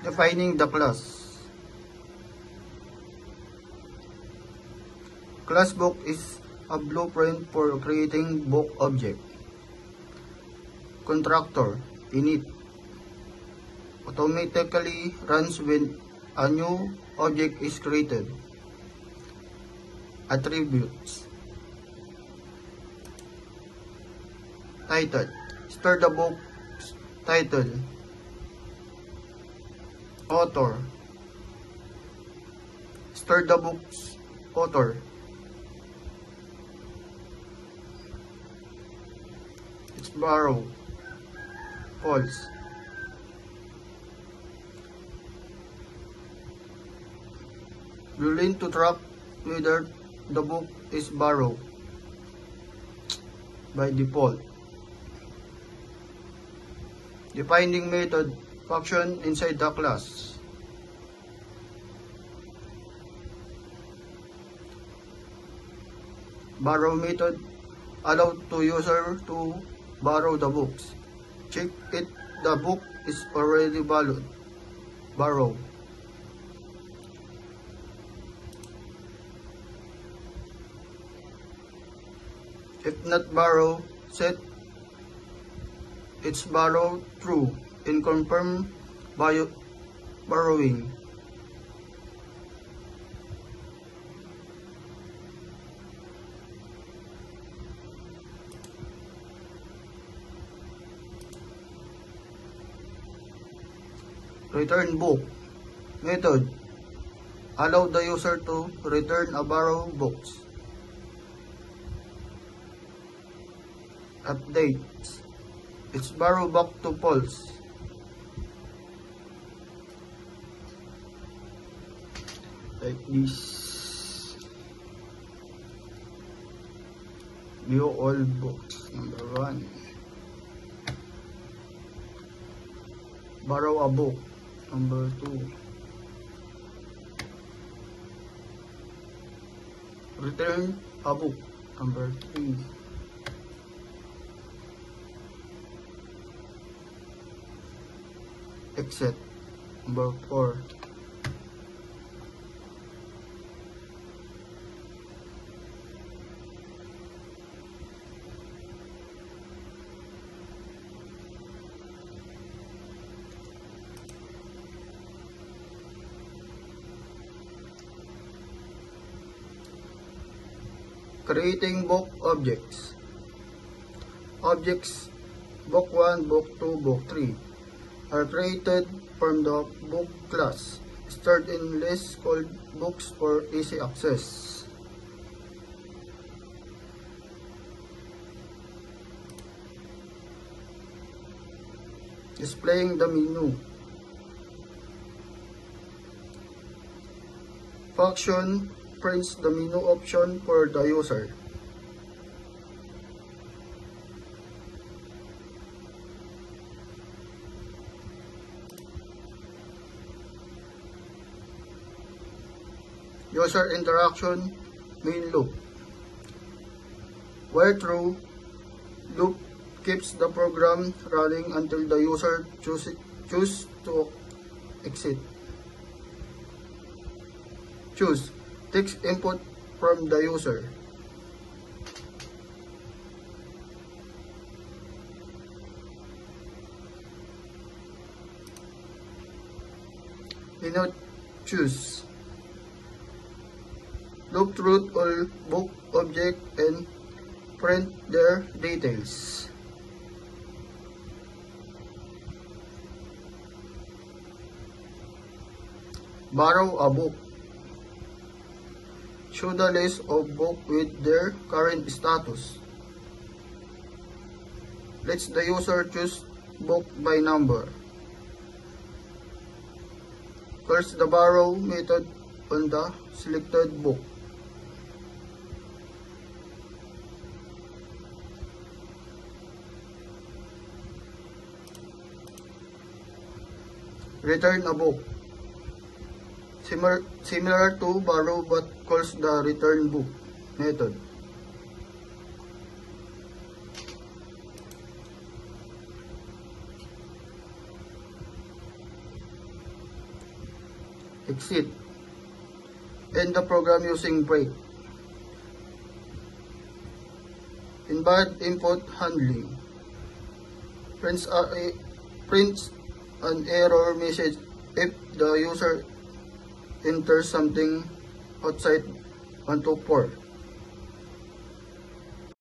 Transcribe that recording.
Defining the class. Class book is a blueprint for creating book object. Constructor, init, automatically runs when a new object is created. Attributes. Title. Store the book's title. Author. Store the book's author. It's borrow. False. You need to track whether the book is borrowed by default. Defining method function inside the class. Borrow method allow to user to borrow the books. Check if the book is already borrowed. If not borrow, set its borrow true and confirm borrowing. Return book method allow the user to return a borrowed books. Updates. It's borrow back to false. Like this. View all books. Number 1. Borrow a book. Number 2. Return a book. Number 3. Exit. Number 4. Creating book objects. Objects book 1, book 2, book 3 are created from the book class, stored in list called books for easy access. Displaying the menu. Function prints the menu option for the user. User interaction main loop. Where true, loop keeps the program running until the user choose to exit. Choose text input from the user. Denote choose. Loop through all book object and print their details. Borrow a book. Show the list of books with their current status. Let the user choose book by number. Calls the borrow method on the selected book. Return a book. Similar to borrow but calls the return book method. exit. End the program using break. Invalid input handling. Prints an error message if the user enters something outside 124.